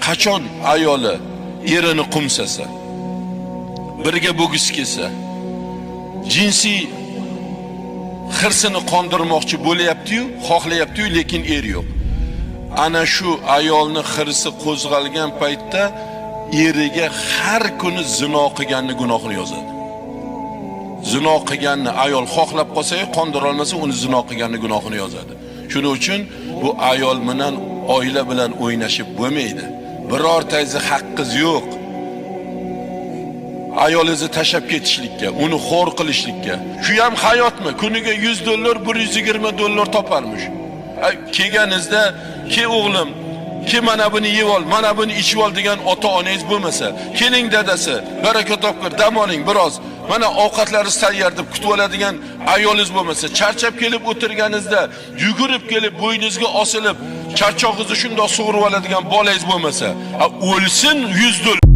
qachon ayoli erini qumsasa, birga bo'lgisi kelsa, jinsiy hirsini qondirmoqchi bo'layapti-yu, xohlayapti-yu, lekin er yo'q. Ana shu ayolni hirsi qo'zg'algan paytda eriga har kuni zino qilganni gunohini yozadi. Zino qilganni ayol xohlab qolsa, qondira olmasa, uni zino qilganni gunohini yozadi. Shuning uchun bu ayol bilan oila bilan o'ynashib bo'lmaydi. Birortangizni haqqingiz yo'q. Ayolingizni tashab ketishlikka, uni xo'r qilishlikka. Shu ham hayotmi? Kuniga $100, $120 toparmish. Kelganingizda, "Ke o'g'lim, ke mana buni yeb ol, mana buni ichib ol" degan ota-onangiz bo'lmasa, "Keling dadasi, baraka topkir, dam oling biroz. Mana ovqatlaringiz tayyor" deb kutib oladigan ayolingiz bo'lmasa, charchab kelib o'tirganingizda yugurib kelib bo'yningizga osilib, charchog'ingizni shundoq sug'urib oladigan bolangiz bo'lmasa, o'lsin $100